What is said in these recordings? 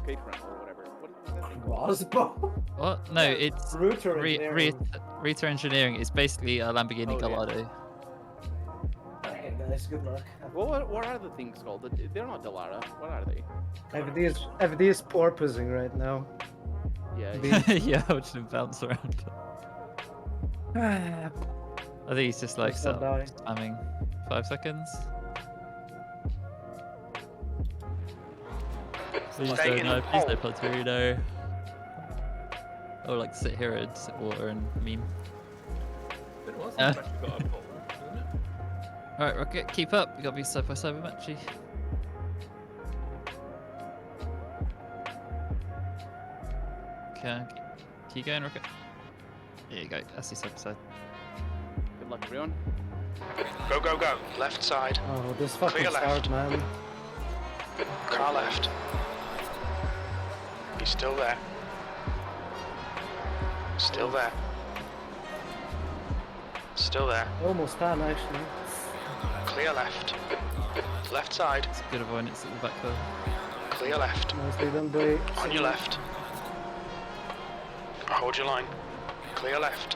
skate rental or whatever. What is that thing? Rosbo? What? No, it's Router engineering. Rita Engineering. It's basically a Lamborghini Oh, yeah. Gallardo. Okay, guys, good luck. Well, what are the things called? They're not Delara. What are they? FD is porpoising right now. Yeah. Yeah, watching him bounce around. I think he's just like Please don't die. spamming 5 seconds. Please Stay don't in know, the please hole. no Platoon. I would like to sit here and sit water and meme. But it was actually got a pole, isn't it? Alright, Rocket, keep up. You gotta be side by side with Matchy. Okay, keep going, Rocket. There you go, that's the side by side. Good luck, everyone. Go, go, go. Left side. Oh, this fucking Clear left. start, man. Car left. He's still there. Still there. Still there. Almost done, actually. Clear left. Left side. It's good avoidance at the back curve. Clear left. Nicely done, boy. On your left. Hold your line. Clear left.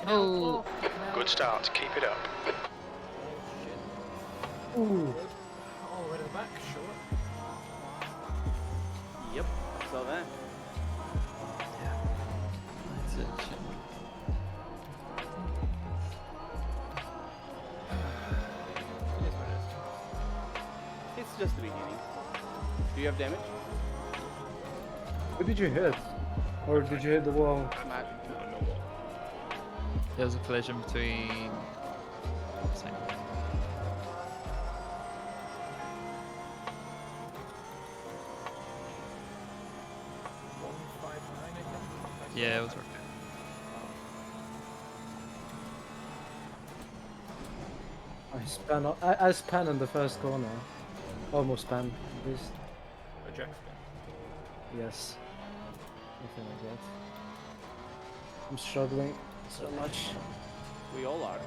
Oh! Good start. Keep it up. Ooh. All the way to the back, sure. Yep. Saw that. That's it, shit. It's just the beginning. Do you have damage? Who did you hit? Or did you hit the wall? I'm at. There was a collision between... Same. Yeah, it was Rocket. I span in the first corner. Almost span, at least. Eject. Yes. Something like that. I'm struggling so much. We all are.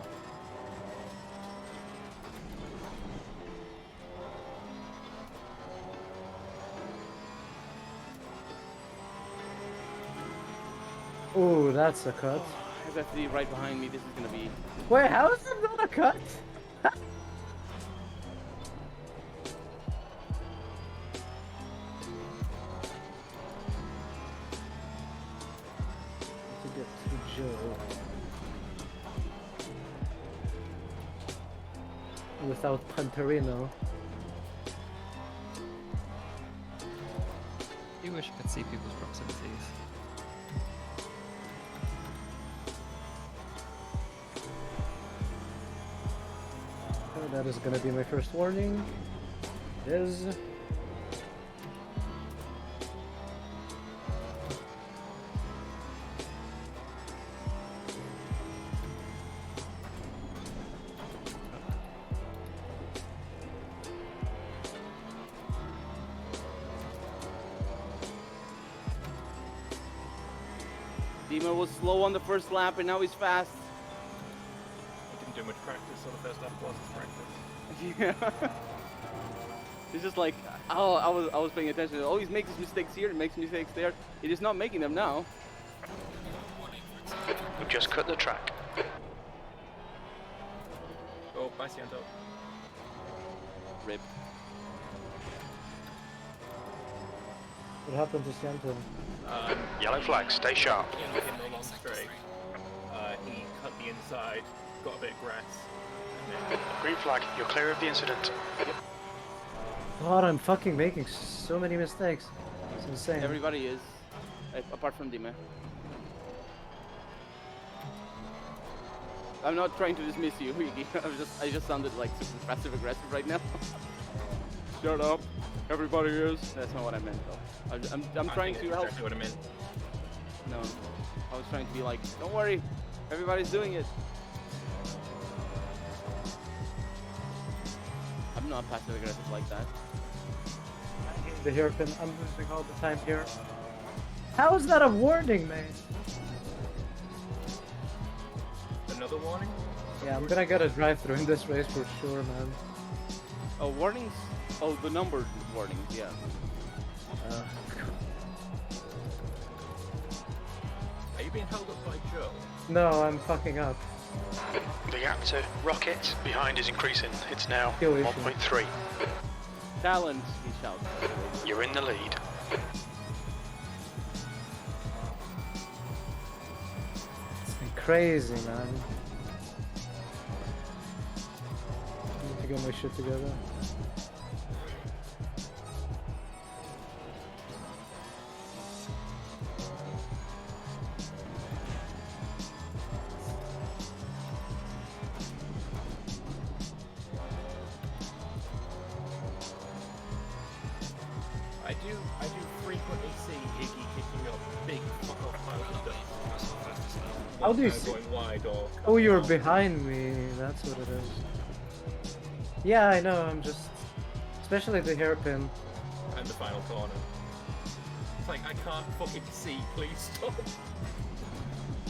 Ooh, that's a cut. I've got the right behind me. This is gonna be. Wait, how is that not a cut? To get to Joe. Without Panterino. You wish I could see people's proximities. Oh, that is gonna be my first warning. It is. Dima was slow on the first lap and now he's fast. He didn't do much practice, so the first lap was his practice. Yeah. It's just like, oh, I was paying attention. Oh, he makes his mistakes here, he makes mistakes there. He is not making them now. We've just cut the track. Oh, bye, Siento. Rip. What happened to Siento? Yellow flag. Stay sharp. You know, in the long straight, he cut the inside, got a bit of grass, and then Green flag. You're clear of the incident. God, I'm fucking making so many mistakes. It's insane. Everybody is, apart from Dima. I'm not trying to dismiss you, Iggy. I just sounded like super passive aggressive right now. Shut up. Everybody is. That's not what I meant though. I'm trying to help. Exactly what I meant. No, I was trying to be like, don't worry, everybody's doing it. I'm not passive aggressive like that. The hairpin, I'm losing all the time here. How is that a warning, man? Another warning? Yeah, I'm gonna get a drive-through in this race for sure, man. Oh, warnings? Oh, the numbered warnings, yeah. Are you being held up by Joe? No, I'm fucking up. The gap to Rocket behind is increasing. It's now Kill issue. 1.3. Talent, he shouts. You're in the lead. It's been crazy, man. I need to get my shit together. I do frequently see Iggy kicking up big fuck off piles of dust. How do you Either see? going wide or Oh, you're coming behind me. That's what it is. Yeah, I know. I'm just, especially the hairpin. off and the final corner. It's like I can't fucking see. Please stop.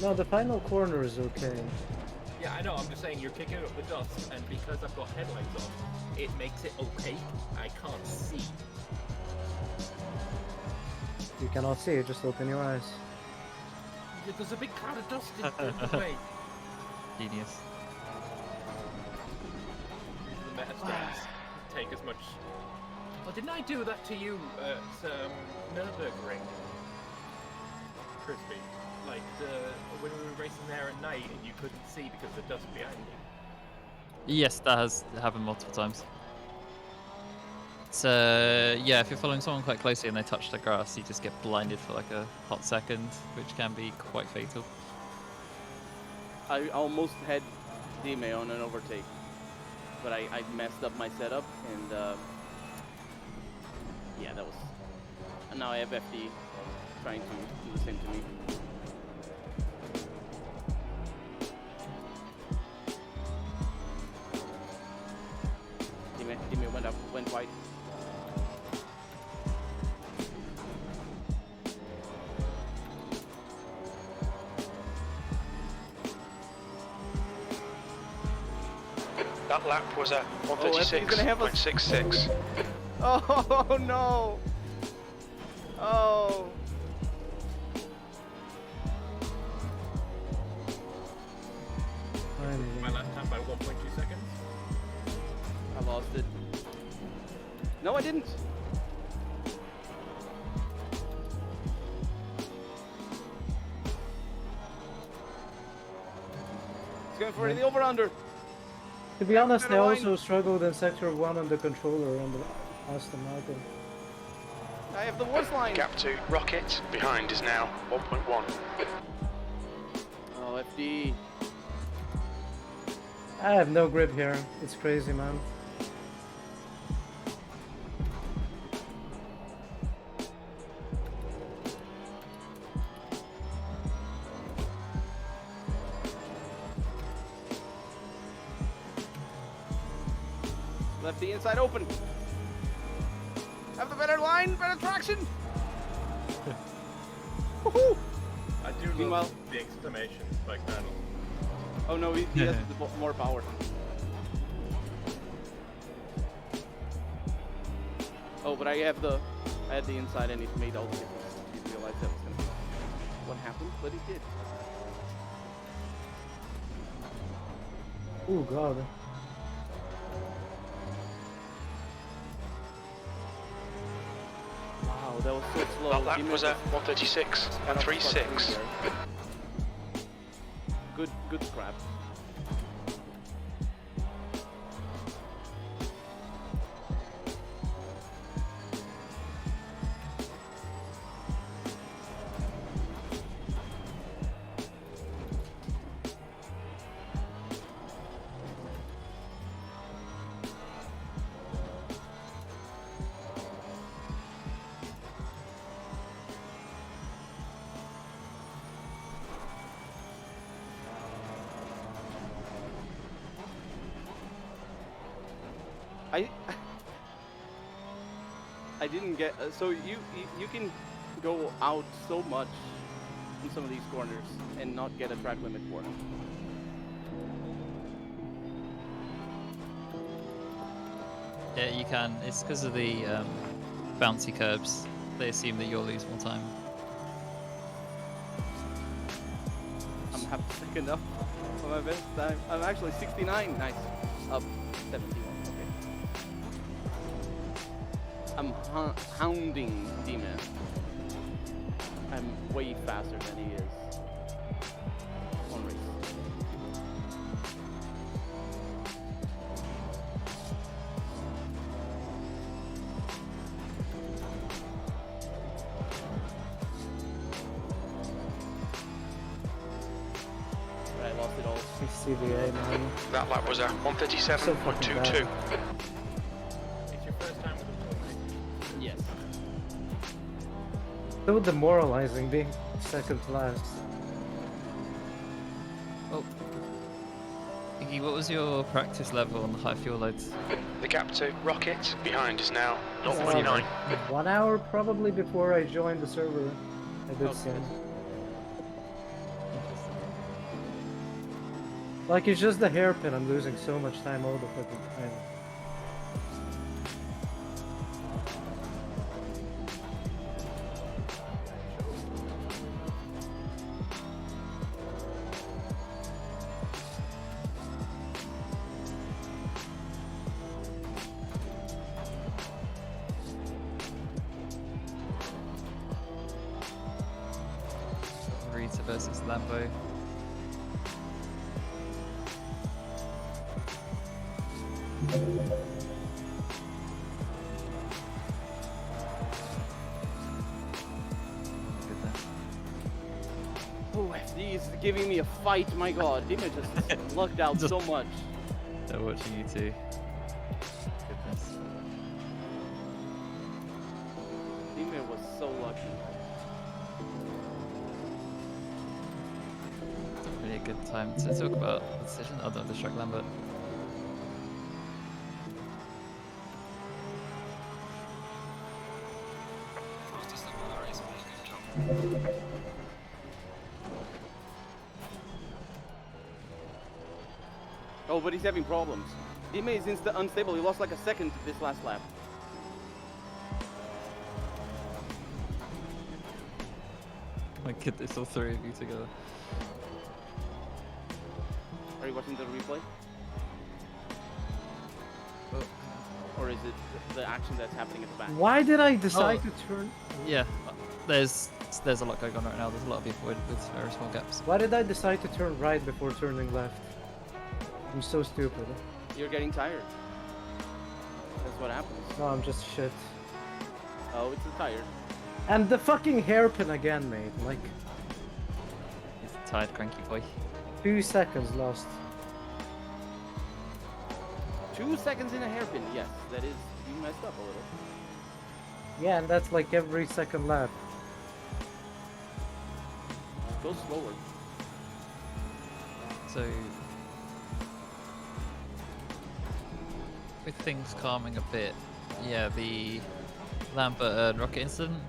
No, the final corner is okay. Yeah, I know. I'm just saying you're kicking up the dust, and because I've got headlights on, it makes it opaque. I can't see. You cannot see it. Just open your eyes. There's a big cloud of dust in the way. Genius. The meta stats take as much. Well, didn't I do that to you at Nürburgring? Crispy. Like when we were racing there at night and you couldn't see because of the dust behind you. Yes, that has happened multiple times. So yeah, if you're following someone quite closely and they touch the grass, you just get blinded for like a hot second, which can be quite fatal. I almost had Dime on an overtake, but I messed up my setup, and yeah, that was. And now I have FD trying to do the same to me. Dime went wide. That lap was at Effie's gonna have us- 136.66. Oh no! Oh! Finally. My last time by 1.2 seconds. I lost it. No, I didn't. He's going for the over-under. To be honest, I better line. also struggled in Sector 1 on the controller on the Aston Martin. I have the worst line. Gap to Rocket behind is now 1.1. Oh, FD. I have no grip here. It's crazy, man. Left the inside open. Have the better line, better traction. Woohoo! I do Meanwhile- love the exclamations like that. Oh no, he has more power. Oh, but I had the inside and it made all the difference. He realized that was gonna be what happened, but he did. Oh god. Wow, that was so slow. That lap He was missed at 136.36. Good scrap. I didn't get so you can go out so much in some of these corners and not get a track limit warning. Yeah, you can. It's because of the bouncy curbs. They assume that you'll lose more time. I'm half a second up for my best time. I'm actually 69. Nice. Up 71. Okay. I'm hounding D-Man. I'm way faster than he is. On race. Right, I lost it all. CVA, man. That lap was a So 137.22. fucking bad. It's your first time with the wheel, mate. Yes. So demoralizing being second to last. Oh. Iggy, what was your practice level on the high fuel loads? The gap to Rocket behind is now Zero. 0.9. 1 hour probably before I joined the server. I did Okay. sim. Like, it's just the hairpin, I'm losing so much time all the fucking time. Rita versus Lambo. Goodness. Oh, FD is giving me a fight. My God, D-Man just lucked out Just- so much. They're watching you too. Goodness. D-Man was so lucky. It's a really good time to talk about the decision. Other than the Shrek Lambert. Oh, but he's having problems. D-Man is unstable. He lost like a second this last lap. My goodness, all three of you together. Are you watching the replay? Or is it the action that's happening at the back? Why did I decide Oh. to turn... Yeah, there's a lot going on right now. There's a lot of people with very small gaps. Why did I decide to turn right before turning left? I'm so stupid. You're getting tired. That's what happens. No, I'm just shit. Oh, it's tired. And the fucking hairpin again, mate. Like, He's a tired, cranky boy. 2 seconds lost. 2 seconds in a hairpin. Yes, that is. You messed up a little. Yeah, and that's like every second lap. Go slower. So, with things calming a bit, yeah, the Lambert and Rocket incident,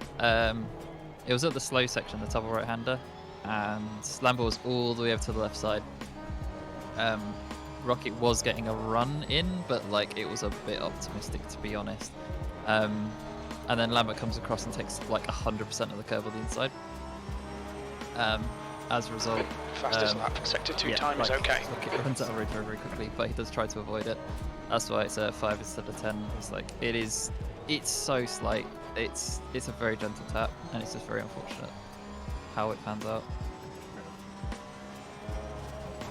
it was at the slow section, the double right-hander, and Lambert was all the way over to the left side. Rocket was getting a run in, but like it was a bit optimistic, to be honest. And then Lambert comes across and takes like 100% of the curve on the inside. As a result, Fastest lap, sector 2 time is like, okay. Rocket runs out of road very, very quickly, but he does try to avoid it. That's why it's a 5 instead of 10. It's like it's so slight. It's a very gentle tap, and it's just very unfortunate how it pans out.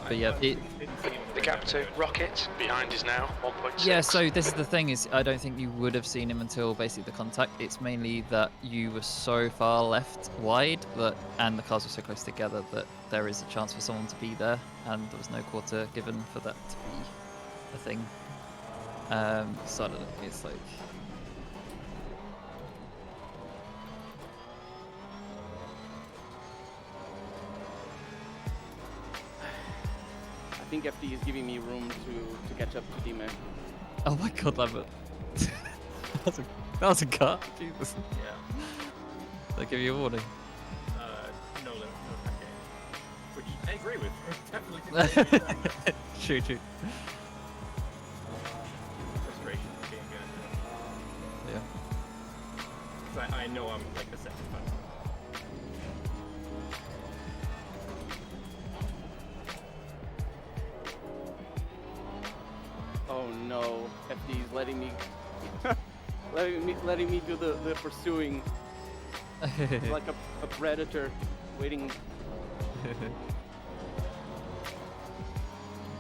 But yeah, Didn't see him in The gap to Rocket behind is now 1.6. yeah. So this is the thing: is I don't think you would have seen him until basically the contact. It's mainly that you were so far left wide that, and the cars were so close together that there is a chance for someone to be there, and there was no quarter given for that to be a thing. So I don't know, it's like. I think FD is giving me room to catch up to D-Man. Oh my god, Lambert. that was a cut. Jesus. Yeah. They give you a warning. No limit, no attacking. Which I agree with. Definitely. True. Frustration of being because I know I'm like the second person. Oh no, FD's letting me, letting me do the pursuing. It's like a predator waiting.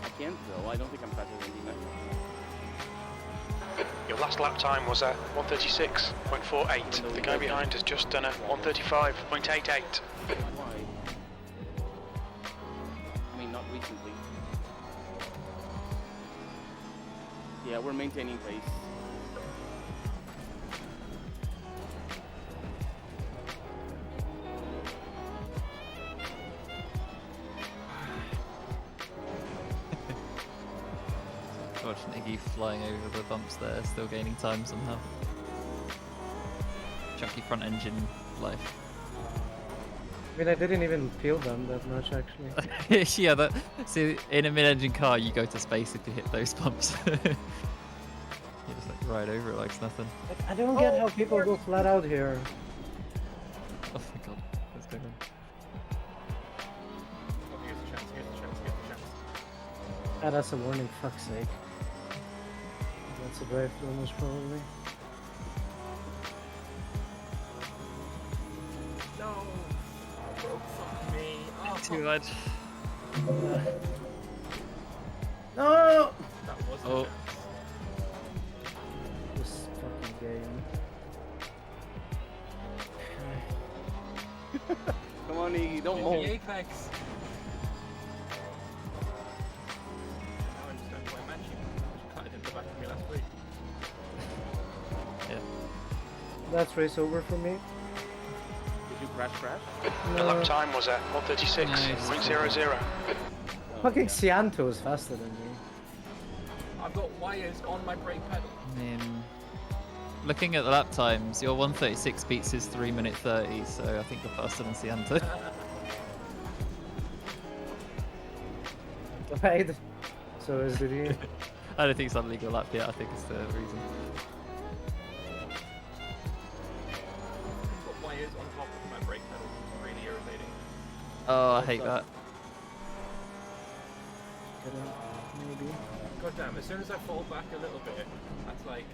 I can't though. I don't think I'm faster than D-Man. Your last lap time was a 136.48. The guy behind has just done a 135.88. Why? I mean, not recently. Yeah, we're maintaining pace. Watching Iggy flying over the bumps there, still gaining time somehow. Chunky front engine life. I mean, I didn't even feel them that much actually. Yeah, that. See, in a mid-engine car, you go to space if you hit those bumps. You just like ride over it like it's nothing. Like, I don't get how people go flat out here. Oh my god, what's going on? Oh, here's the chance, here's the chance, here's the chance. Ah, that's a warning, fuck's sake. That's a drive through most probably. No! Oh, fuck me. Oh, Too bad. No! that wasn't Oh. a chance. This fucking game. Come on, Iggy, don't In mold. the apex! Now I understand why Manchi cut it into the back of me last week. Yeah. That's race over for me. Did you crash? The lap time was a 136.00. Fucking Cianto is faster than me. I've got wires on my brake pedal. I mean, looking at the lap times, your 136 beats his 3 minute 30, so I think you're faster than Sianta. Right? So is the deal. I don't think it's on legal lap yet, I think it's the reason. I've got wires on top of my brake pedal. It's really irritating. Oh, I hate that. Maybe. God damn, as soon as I fall back a little bit, that's like,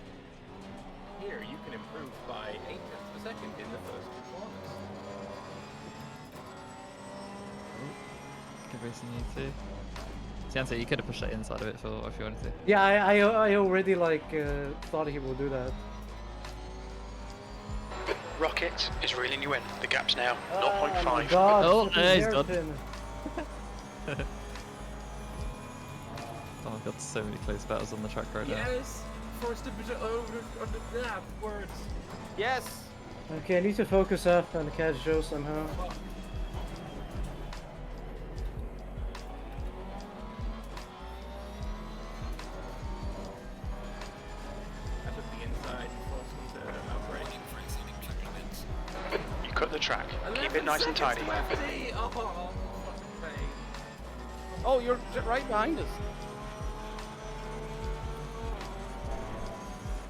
here, you can improve by 8 tenths of a second in the first 2 corners. Good racing you too. Sianta, you could have pushed that inside of it if you wanted to. Yeah, I already like thought he would do that. Rocket is reeling you in. The gap's now Oh my 0.5. god, Oh, fucking he's done. hairpin. Oh my god, so many close battles on the track right now. Yes! First division over words. Yes. Okay, I need to focus up and catch Joe somehow. Fuck. I took the inside before some outbreak. You cut the track. Keep it nice and tidy. 11 seconds left. Oh, fucking pain. Oh, you're right behind us.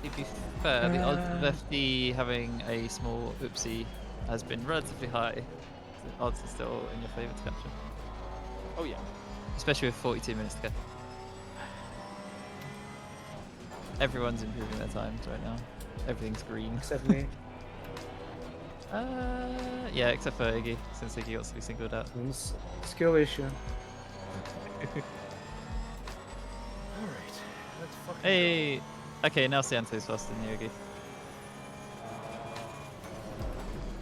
To be fair, the odds of FD having a small oopsie has been relatively high. The odds are still in your favour to capture. Oh yeah. Especially with 42 minutes to go. Everyone's improving their times right now. Everything's green. Except me. Yeah, except for Iggy, since Iggy got to be singled out. Skill issue. Alright, let's fucking Hey! Okay, now Sianto's faster than you, Iggy.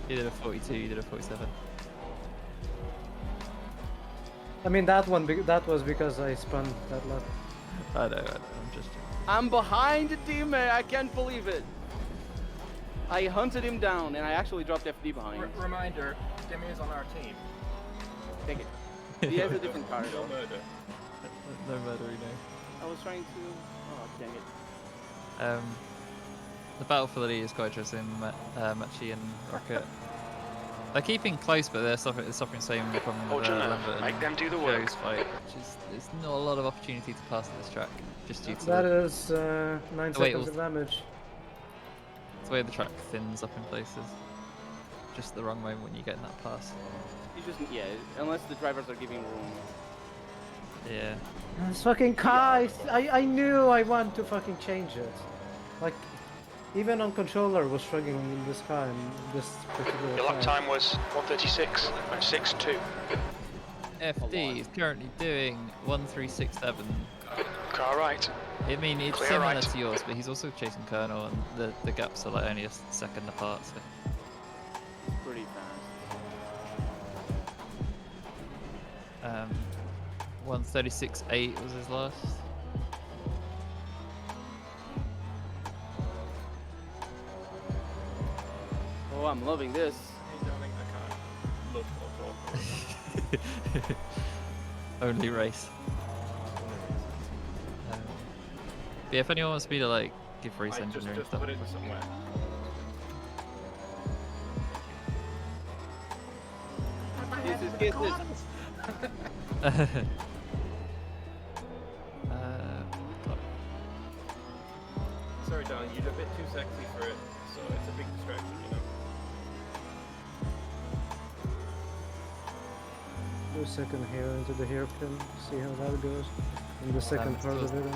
You did a 42, you did a 47. I mean that was because I spun that lap. I know, I'm just joking. I'm behind D-Man. I can't believe it. I hunted him down and I actually dropped FD behind. Reminder, Demi is on our team. Take it. He has a different car No though. murder. No matter, you know. I was trying to. Oh dang it. The battle for the lead is quite interesting. Machi and Rocket. They're keeping close, but they're suffering the same problem with Lambert make and them do the work. Joe's fight, which is there's not a lot of opportunity to pass at this track, just due to That the, is 9 wait, seconds of damage. the way the track thins up in places. Just the wrong moment when you get in that pass. You just, yeah, unless the drivers are giving room. Yeah. This fucking car, I knew I wanted to fucking change it. Like, even on controller was struggling in this car in this particular Your lap car. time was 1:36.62. FD is currently doing 1:367. Car right. I mean, it's Clear similar right. to yours, but he's also chasing Colonel, and the gaps are like only a second apart. So. Pretty fast. 1:36.8 was his last. Oh, I'm loving this. Hey, darling, I can't look or talk. Only race. Yeah, if anyone wants me to like give race I just engineering stuff. put it somewhere. Get this. Sorry, darling, you're a bit too sexy for it, so it's a big distraction, you know. Do a second here into the hairpin, see how that goes. In the second part of it.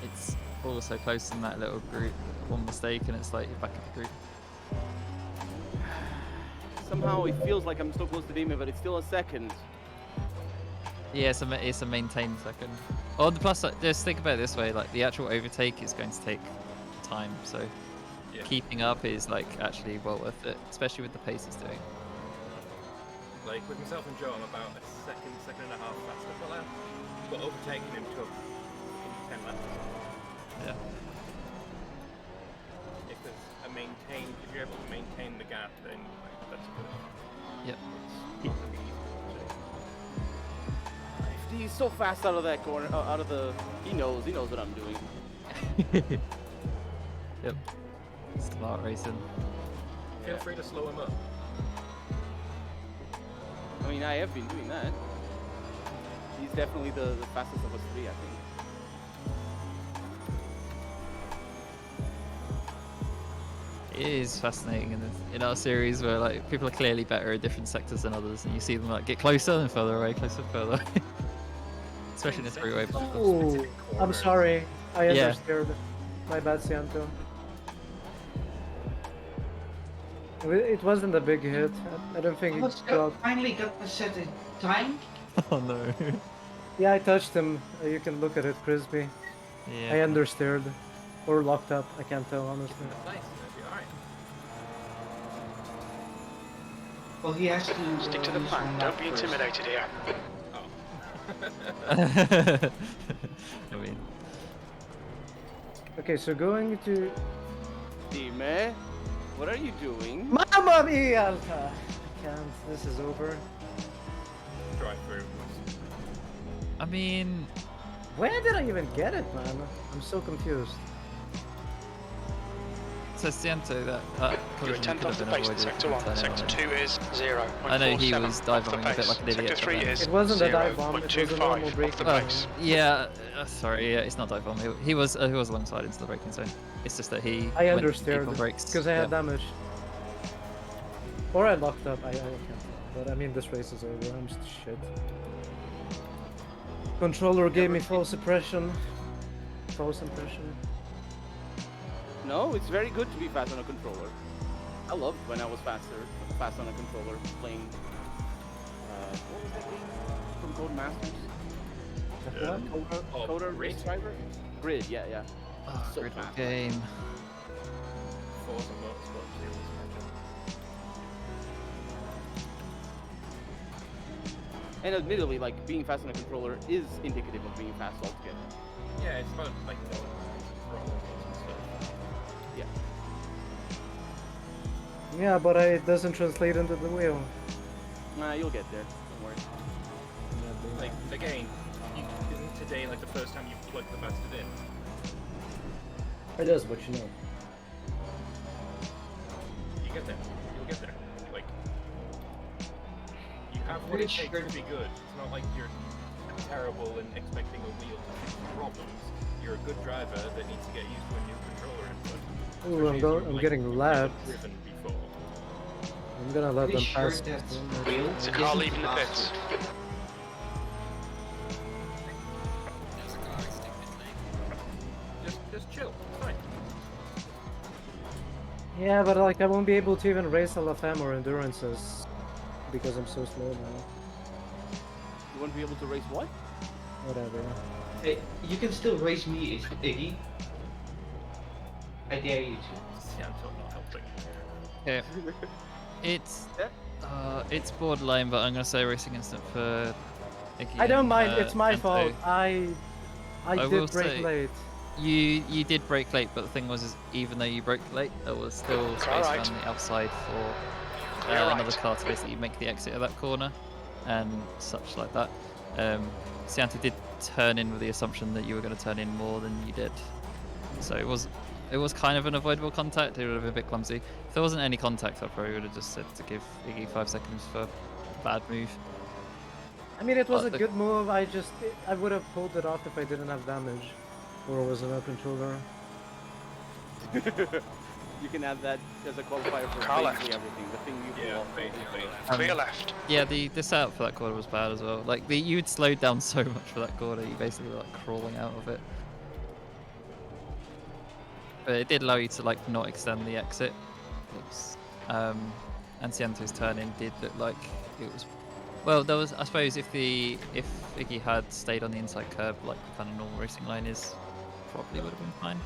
It's all so close in that little group. One mistake and it's like you're back in the group. Somehow it feels like I'm so close to the limit, but it's still a second. Yeah, it's a maintained second. On the plus side, just think about it this way: like the actual overtake is going to take time, so Yeah. keeping up is like actually well worth it, especially with the pace he's doing. Like, with myself and Joe, I'm about a second and a half faster per lap, but overtaking him took 10 laps. Yeah. If you're able to maintain the gap, then like, that's good. Yep. It's not gonna be easy. He's so fast out of that corner, out of the. He knows what I'm doing. Yep. Smart racing. Feel free to slow him up. I mean, I have been doing that. He's definitely the fastest of us three, I think. It is fascinating in our series where like people are clearly better at different sectors than others, and you see them like get closer and further away, closer and further away. Especially in this freeway. Oh, I'm sorry. I Yeah. understood. My bad, Cianto. It wasn't a big hit. I don't think Let's it got... finally got to set a time. Oh no. Yeah, I touched him. You can look at it, Crispy. Yeah. I understeered. Or locked up. I can't tell, honestly. Nice, that'd be alright. Well, he has to Stick to the use plan. one Don't lap be first. intimidated here. I mean, Okay, so going to... Dime, what are you doing? Mamma mia! I can't. This is over. Drive through. I mean, Where did I even get it, man? I'm so confused. so Ciento, that You're a collision tenth could off have the been pace in avoided. sector 1. if he'd Sector turned 2 is 0. I know he was dive bombing a bit like an idiot, Sector 3 but is It wasn't a dive bomb, it was a normal 0.25 braking off the zone. pace. Yeah, sorry, yeah, it's not dive bomb. He was alongside into the braking zone. It's just that he I went understeered deep on brakes. because I had Yeah. damage. Or I locked up. I can't tell. But I mean, this race is over. I'm just shit. Controller gave me false impression. False impression. No, it's very good to be fast on a controller. I loved when I was fast on a controller playing. What was that game from Codemasters? What? Coder Grid? Race Driver? Grid, yeah. Oh, So brutal fast. game. Forza Motorsport Series Manager. And admittedly, like being fast on a controller is indicative of being fast altogether. Yeah, it's about like throttles and stuff. Yeah. Yeah, but it doesn't translate into the wheel. Nah, you'll get there. Don't worry. Like, again, isn't today like the first time you've plugged the bastard in? It is, but you know. You get there. You'll get there. Like, you have what it takes to be good. It's not like you're terrible and expecting a wheel to fix problems. you're a good driver that needs to get used to a new controller input. Ooh, I'm getting left. Driven before. I'm gonna let Pretty them sure pass. that them. wheel It's a car isn't leaving the pits. faster. Just chill. It's fine. Yeah, but like I won't be able to even race a LaFemme or Endurances because I'm so slow now. You won't be able to race what? Whatever. Hey, you can still race me, Iggy. I dare you to. Seattle not helping. Okay. It's borderline, but I'm gonna say racing instant for Iggy I don't and, mind. It's my Anto. fault. I will did break say- late. You did brake late, but the thing was, is even though you broke late, there was still space Alright. around the outside for Yeah, another right. car to basically make the exit of that corner, and such like that. Sianta did turn in with the assumption that you were going to turn in more than you did, so it was kind of an avoidable contact. It would have been a bit clumsy. If there wasn't any contact, I probably would have just said to give Iggy 5 seconds for bad move. I mean, it was But a the- good move. I would have pulled it off if I didn't have damage, or was no controller. You can add that as a qualifier for Car basically left. everything. The thing you pull Yeah, off. basically. Clear left. Yeah, the setup for that corner was bad as well. Like you had slowed down so much for that corner, you basically were like crawling out of it. But it did allow you to like not extend the exit. Oops. And Ciento's turn in did look like it was. Well, there was, I suppose, if Iggy had stayed on the inside curb like the kind of normal racing line is, probably would have been fine.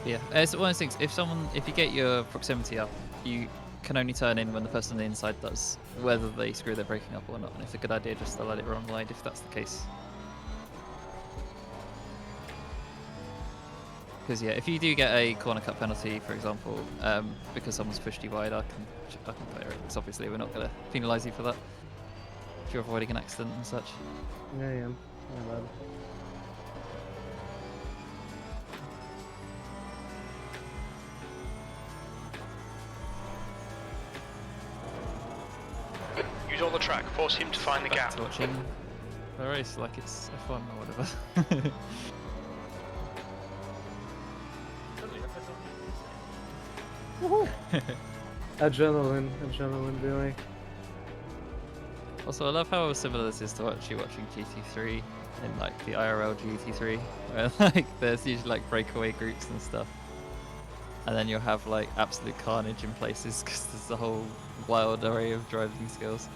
Yeah, it's one of those things. If you get your proximity up, you can only turn in when the person on the inside does, whether they screw their braking up or not. And it's a good idea just to let it run wide if that's the case. Because yeah, if you do get a corner cut penalty, for example, because someone's pushed you wide, I can clear it. Because obviously we're not going to penalise you for that if you're avoiding an accident and such. Yeah, my bad. Use all the track. Force him to find the Back gap. to watching the race like it's F1 or whatever. Suddenly, that's Adrenaline, really. Also, I love how similar this is to actually watching GT3 in like the IRL GT3, where like there's usually like breakaway groups and stuff, and then you'll have like absolute carnage in places because there's a whole wild array of driving skills.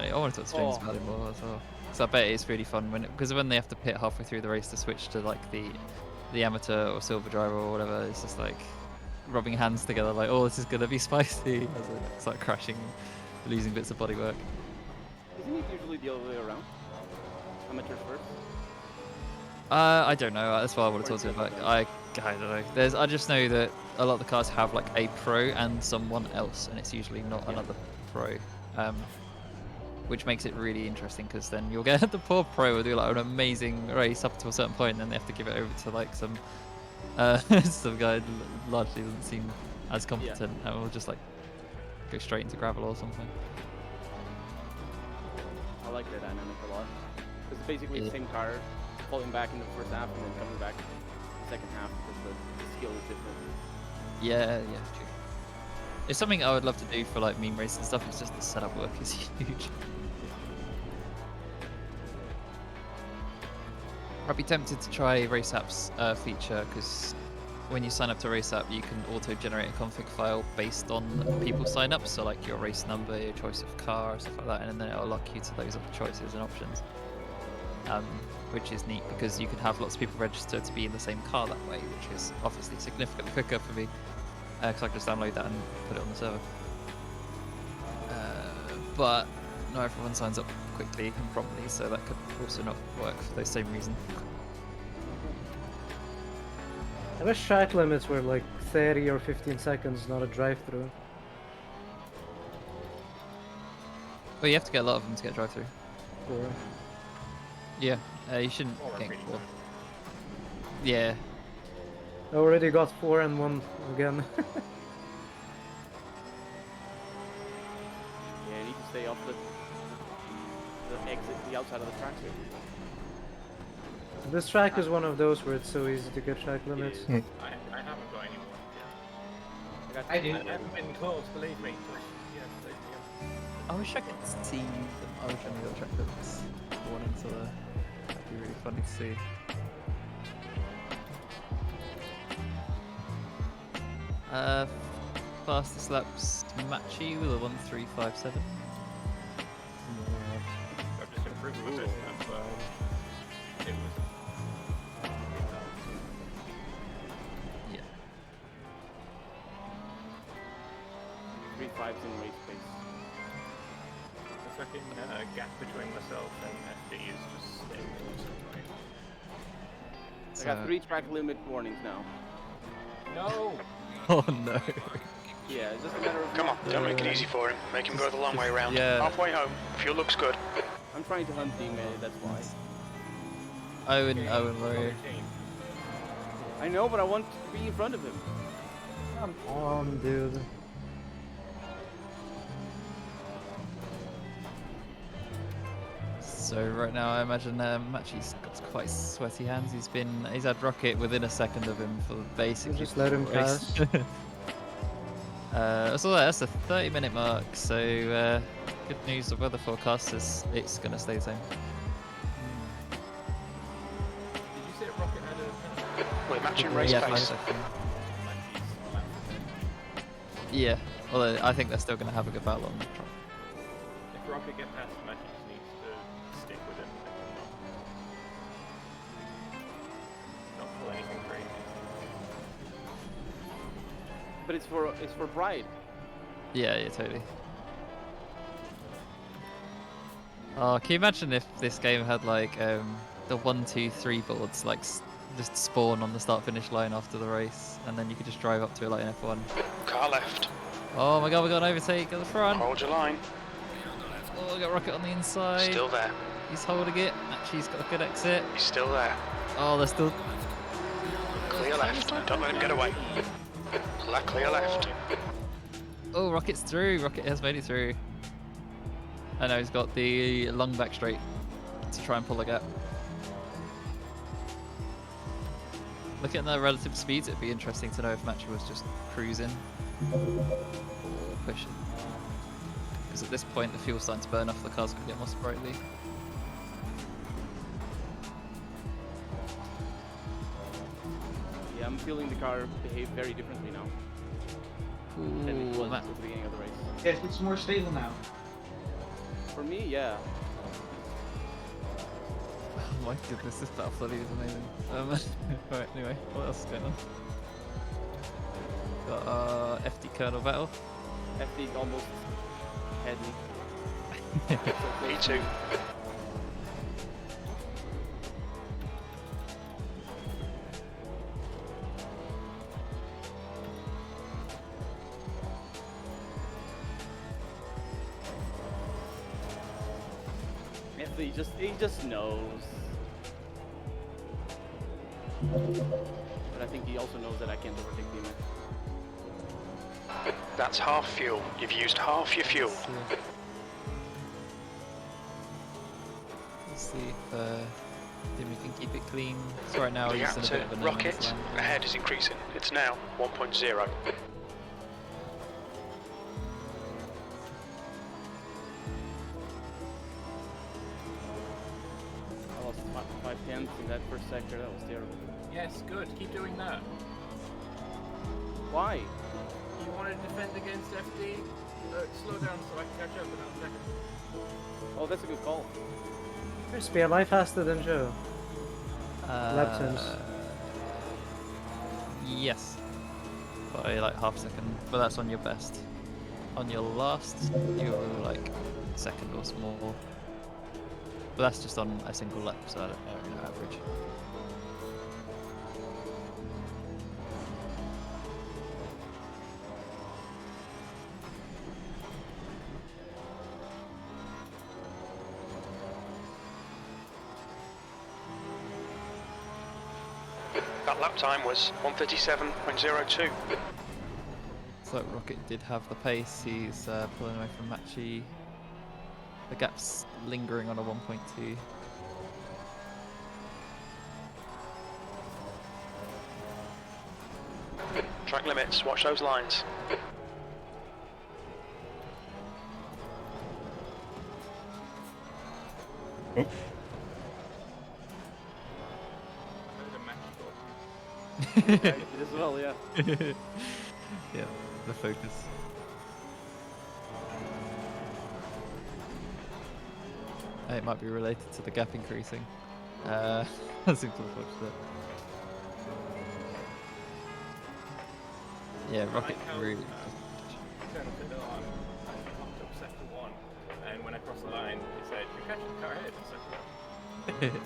I want to talk to James about it more as well, because I bet it's really fun because when they have to pit halfway through the race to switch to like the amateur or silver driver or whatever, it's just like rubbing hands together like, oh, this is gonna be spicy, as they like, start crashing, losing bits of bodywork. Isn't it usually the other way around? Amateur first? I don't know. That's why I want to talk to him about. I don't know. I just know that a lot of the cars have like a pro and someone else, and it's usually not another pro. Which makes it really interesting because then you'll get the poor pro will do like an amazing race up to a certain point, and then they have to give it over to like some guy who largely doesn't seem as competent, and will just like go straight into gravel or something. I like that dynamic a lot. It's basically the same car falling back in the first half and then coming back in the second half because the skill is different. Yeah, true. It's something I would love to do for like meme races and stuff. It's just the setup work is huge. I'd be tempted to try Race App's feature because when you sign up to Race App, you can auto-generate a config file based on people sign up. So like your race number, your choice of car, stuff like that, and then it'll lock you to those other choices and options. Which is neat because you can have lots of people register to be in the same car that way, which is obviously significantly quicker for me because I can just download that and put it on the server. But not everyone signs up quickly and promptly, so that could also not work for those same reasons. I wish track limits were like 30 or 15 seconds, not a drive-through. Well, you have to get a lot of them to get drive-through. Or... Yeah, you shouldn't get more. Yeah. I already got 4 and 1 again. exit the outside of the track here. This track is one of those where it's so easy to get track limits. I haven't got any warnings yet. I do. I haven't been close, believe me. But, yeah, believe me. I wish I could see them. I wish I knew what track limits warnings are. That'd be really funny to see. Fastest laps Matchy with a 1357. I've just improved my bit. That's it was. Yeah. 3.5s in race pace. The fucking gap between myself and FD is just staying I got 3 track limit warnings now. No! Oh no. Yeah, it's just a matter of. Come on, don't make it easy for him. Make him go the long way round. Yeah. Halfway home, fuel looks good. I'm trying to hunt teammate, that's why. I wouldn't worry. I know, but I want to be in front of him. Come on, dude. So right now, I imagine Matchy's got quite sweaty hands. He's had Rocket within a second of him for basically. Just let him the race. So that's a 30-minute mark. So good news. The weather forecast is it's going to stay the same. Did you say Rocket had a We're matching race Yeah, pace. 5 seconds. Yeah. Although I think they're still going to have a good battle on the track. If Rocket gets past him, he just needs to stick with him and not pull anything crazy. But it's for Pride. Yeah, totally. Oh, can you imagine if this game had like the 1, 2, 3 boards like just spawn on the start-finish line after the race, and then you could just drive up to it like in F1. Car left. Oh my god, we got an overtake at the front. Hold your line. Oh, we got Rocket on the inside. Still there. He's holding it. Actually, he's got a good exit. He's still there. Oh, they're still. Clear left. Don't let him get away. Clear left. Oh, Rocket's through. Rocket has made it through. I know he's got the long back straight to try and pull the gap. Looking at the relative speeds, it'd be interesting to know if Matchy was just cruising or pushing. Because at this point, the fuel's starting to burn off, the car's going to get more sprightly. Yeah, I'm feeling the car behave very differently now than it Ooh, was at the beginning of the race. Yes, it's more stable now. For me, yeah. Oh my goodness, this battle flooding is amazing. Right, anyway, what else is going on? Got FD Colonel battle. FD almost had me. Me too. FD he just knows. But I think he also knows that I can't overtake teammate. That's half fuel. You've used half your fuel. Let's see if then we can keep it clean. So right now The he's gap in a to bit of a no man's Rocket land. ahead is increasing. It's now 1.0. I lost 5/10 in that first sector. That was terrible. Yes, good. Keep doing that. Why? You want to defend against FD? Slow down so I can catch up in a second. Oh, that's a good call. Crispy, am I faster than Joe? Lap times. Yes. By like half a second, but that's on your best. On your last, you're like second or more. But that's just on a single lap, so I don't know average. That lap time was 1:37.02. So Rocket did have the pace. He's pulling away from Matchy. The gap's lingering on a 1.2. Track limits, watch those lines. I heard a match go. I did as well, yeah. Yeah, the focus. It might be related to the gap increasing. That seems unfortunate. Yeah, Rocket really. Turned up the hill on and popped up sector 1, and when I crossed the line, it said, "You're catching the car ahead in sector 1."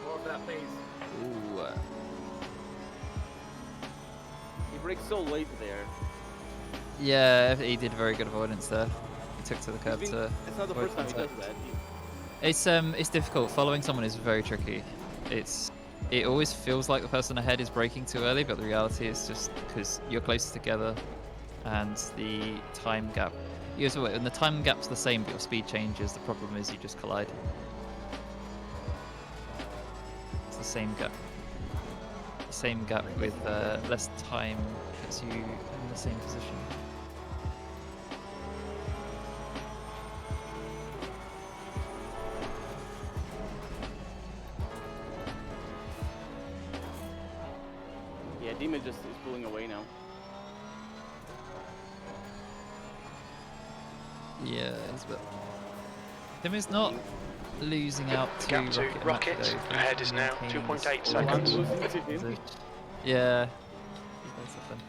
More of that, please. Ooh. He brakes so late there. Yeah, he did very good avoidance there. He took to the curb to. It's not the avoid first time he does contact. that. It's difficult. Following someone is very tricky. It always feels like the person ahead is braking too early, but the reality is just because you're closer together, and the time gap. When the time gap's the same, but your speed changes. The problem is you just collide. It's the same gap. The same gap with less time puts you in the same position. Yeah, Demon just is pulling away now. Yeah, it's a bit. Tim is not losing out to Gap to Rocket, though. ahead is now Maintains 2.8 all seconds. the Losing to him. position. Yeah. He does something.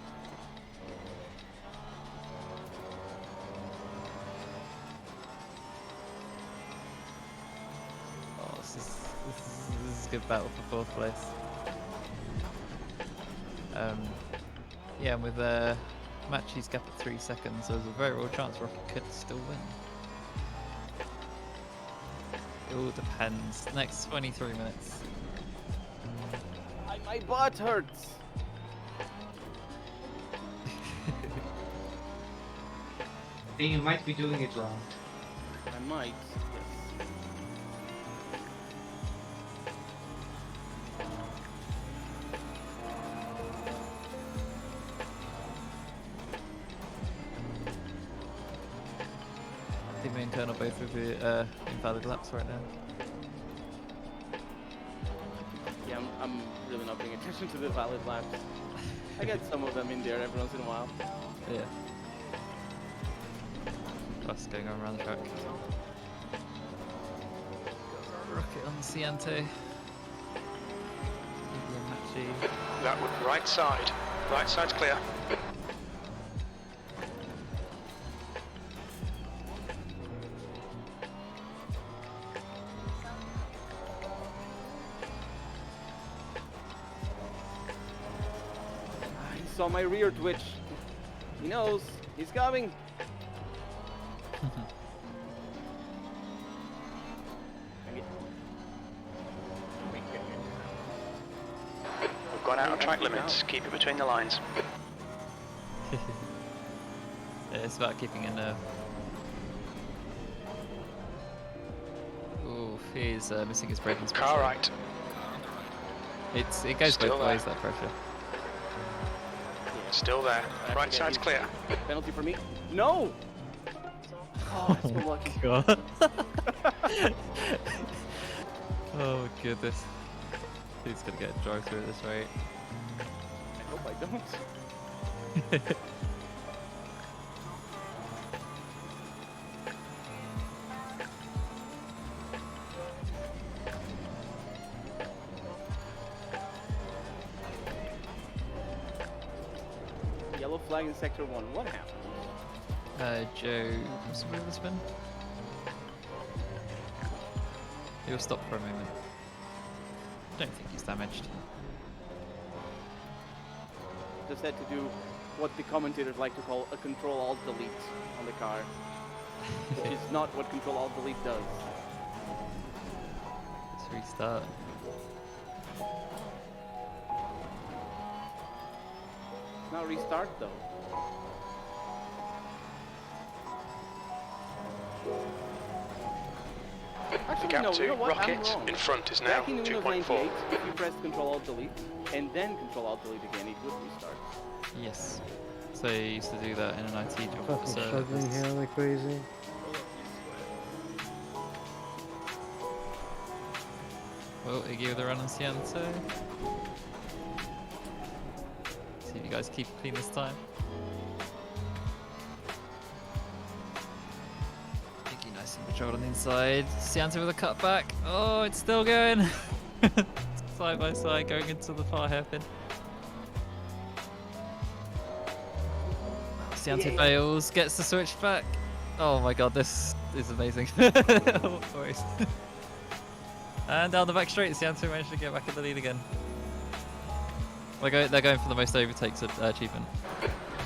Oh, this is a good battle for fourth place. Yeah, and with Machi's gap at 3 seconds, there's a very real chance Rocket could still win. It all depends. Next 23 minutes. My butt hurts. Then you might be doing it wrong. I might. Yes. I think me and Colonel both would be invalid laps right now. Yeah, I'm really not paying attention to the valid laps. I get some of them in there every once in a while. Yeah. Us going around the track. Rocket on Ciante. Machi. That would right side. Right side's clear. He saw my rear twitch. He knows. He's coming. We've gone out of track limits. Keep it between the lines. Yeah, it's about keeping a nerve. Ooh, he's missing his braking spot. Car right. It goes Still both ways, there. that pressure. Still there. Right side's clear. Penalty for me? No! Oh, so lucky. God. Oh goodness. He's gonna get a drive through at this rate. I hope I don't. Yellow flag in sector 1. What happened? Joe, what's the wheel spin? He'll stop for a moment. Don't think he's damaged. Just had to do what the commentators like to call a Control-Alt-Delete on the car. Which is not what Control-Alt-Delete does. Let's restart. Now restart though. Actually, gap no, to you know what? I'm Rocket wrong. in front is now Back in Windows 98, 2.4. if you pressed Control-Alt-Delete and then Control-Alt-Delete again, it would restart. Yes. So you used to do that in an IT job. Fucking So struggling it's- here like crazy. Well, Iggy with the run on Cianto. See if you guys keep it clean this time. Iggy nice and controlled on the inside. Cianto with a cutback. Oh, it's still going. Side by side, going into the far hairpin. Cianto fails, gets the switch back. Oh my god, this is amazing. Always. And down the back straight, Cianto managed to get back in the lead again. They're going for the most overtakes achievement.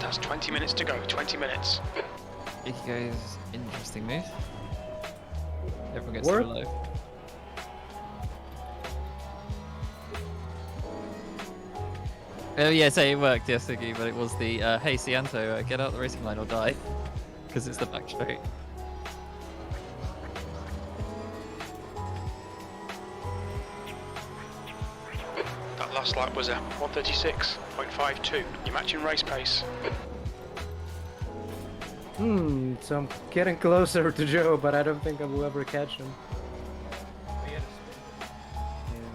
That's 20 minutes to go, 20 minutes. Ikigo's interesting move. Everyone gets Work. to low. Oh yeah, so it worked, yes, Iggy, but it was the, hey Cianto, get out the racing line or die. Because it's the back straight. That last lap was a 136.52. You're matching race pace. So I'm getting closer to Joe, but I don't think I will ever catch him.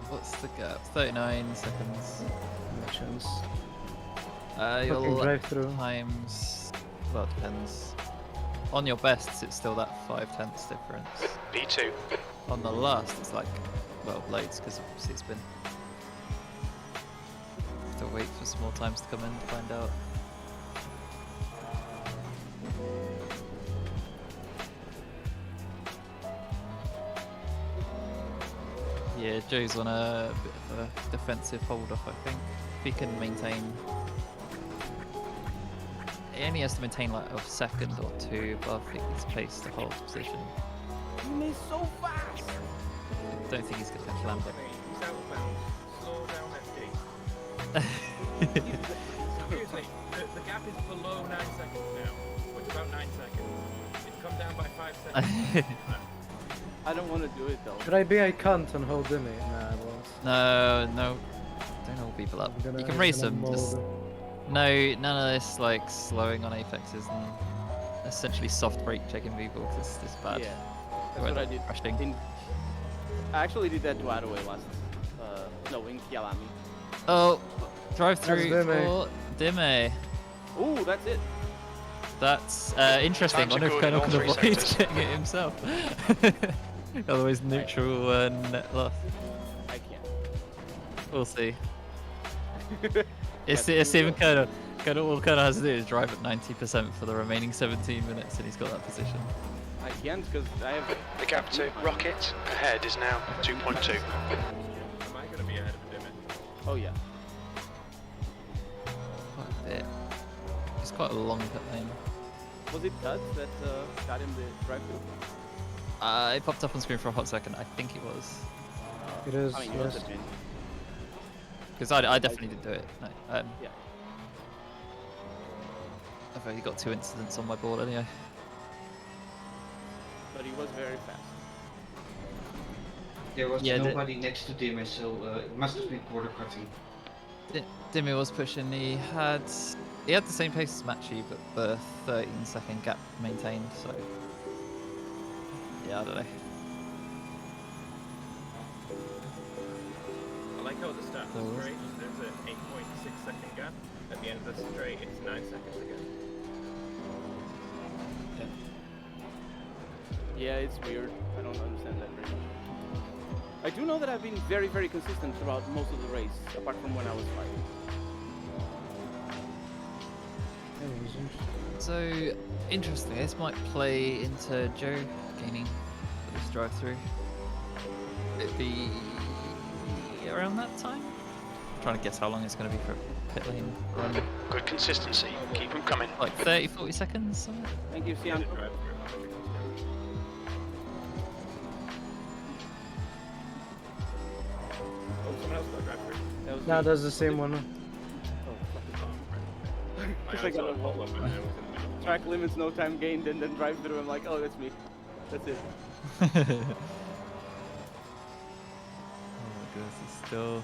What's the gap? 39 seconds. No chance. Your Fucking lap drive-through. times, well, it depends. On your bests, it's still that 5/10 difference. P2. On the last, it's like, well, loads, because obviously it's been. Have to wait for some more times to come in to find out. Yeah, Joe's on a bit of a defensive hold-off, I think. If he can maintain... He only has to maintain like a second or two above his pace to hold position. You missed so fast! I don't think he's going to catch Lambert. He's out of bounds. Slow down, FD. Seriously, the gap is below 9 seconds now. Which is about 9 seconds. It's come down by 5 seconds. I don't want to do it though. Should I be a cunt and hold Dimmy? Nah, I won't. No. Don't hold people up. I'm You can gonna race them. mold Just him. no, none of this like slowing on apexes and essentially soft brake checking people because this is bad. Yeah, They that's won't what I end did. up crashing. I actually did that to Adaway last, no, in Kialami. Oh, drive through That's Dime. for Dime. Ooh, that's it. That's interesting. I Times are wonder if good in Colonel all can three avoid sectors. getting it himself. Otherwise, neutral and net loss. I can't. We'll see. It's even Colonel. All Colonel has to do is drive at 90% for the remaining 17 minutes, and he's got that position. I can't because I have. The gap to Rocket ahead is now 2.2. Am I going to be ahead of Dimit? Oh yeah. Quite a bit. It's quite a long pit lane. Was it Tuds that got him the drive-through? It popped up on screen for a hot second. I think it was. It is, I mean, yours yes. have been. Because I definitely did do it. No, Yeah. I've only got 2 incidents on my board anyway. But he was very fast. There was Yeah, nobody next to Dimmy, so it must have been quarter cutting. Dimi was pushing. He had the same pace as Matchy, but the 13-second gap maintained. So yeah, I don't know. I like how at the start of There the was- straight, there's an 8.6 second gap. At the end of the straight, it's 9 seconds again. Yeah, it's weird. I don't understand that very much. I do know that I've been very, very consistent throughout most of the race, apart from when I was fighting. So interesting. This might play into Joe gaining for this drive-through. It'd be around that time. I'm trying to guess how long it's going to be for a pit lane run. Good consistency. Keep them coming. Like 30, 40 seconds. Something? Thank you, The Sian. drive-through. Oh, someone else got a drive-through. That was Nah, me. that's the same one. Oh, fucking My Just like eyes a saw a pop-up and I was in the middle. track limits, no time gained, and then drive through. I'm like, oh, that's me. That's it. ridiculous. It's still.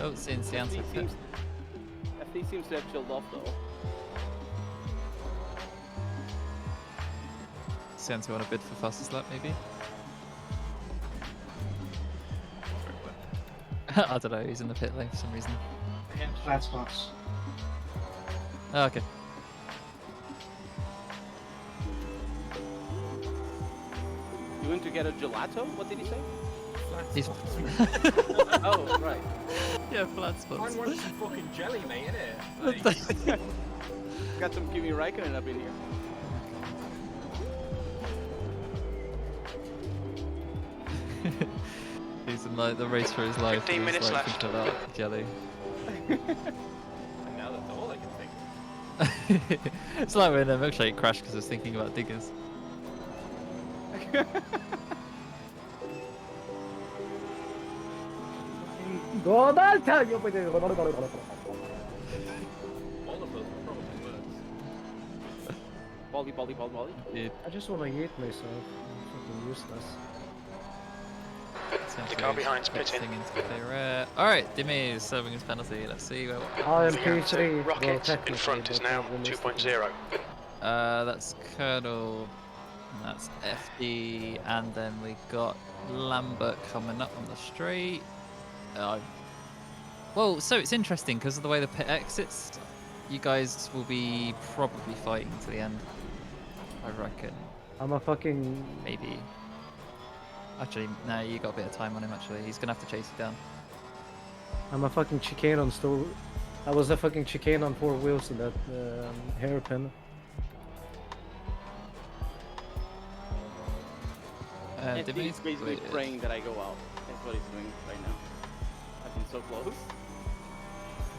Oh, since the answer. FD seems to have chilled off though. Siense want a bid for fastest lap, maybe? I don't know, he's in the pit lane for some reason. Yeah, flat spots. Oh, okay. You went to get a gelato? What did he say? He's Oh, right. yeah, flat spots. Mine wants some fucking jelly, mate, innit? Like, Got some Kimi Raikkonen up in here. He's in like the race for his life. 15 he's, minutes like, left. thinking about jelly. and now that's all I can think. It's like when a milkshake crashed because I was thinking about diggers. Go down, tell you. All of those were probably worse. Bolly. It, I just want to eat myself. I'm fucking useless. The car behind's pitting. Alright, Dimmy is serving his penalty. Let's see where. I am The gap to P3. Rocket in front is now 2.0. That's Colonel, and that's FD, and then we got Lambert coming up on the straight. Well, so it's interesting because of the way the pit exits. You guys will be probably fighting to the end. I reckon. I'm a fucking. Maybe. Actually, no, you got a bit of time on him. Actually, he's gonna have to chase you down. I'm a fucking chicane on still. I was a fucking chicane on 4 wheels in that hairpin. FD Dimmy's is basically cleared. praying that I go out. That's what he's doing right now. I've been so close.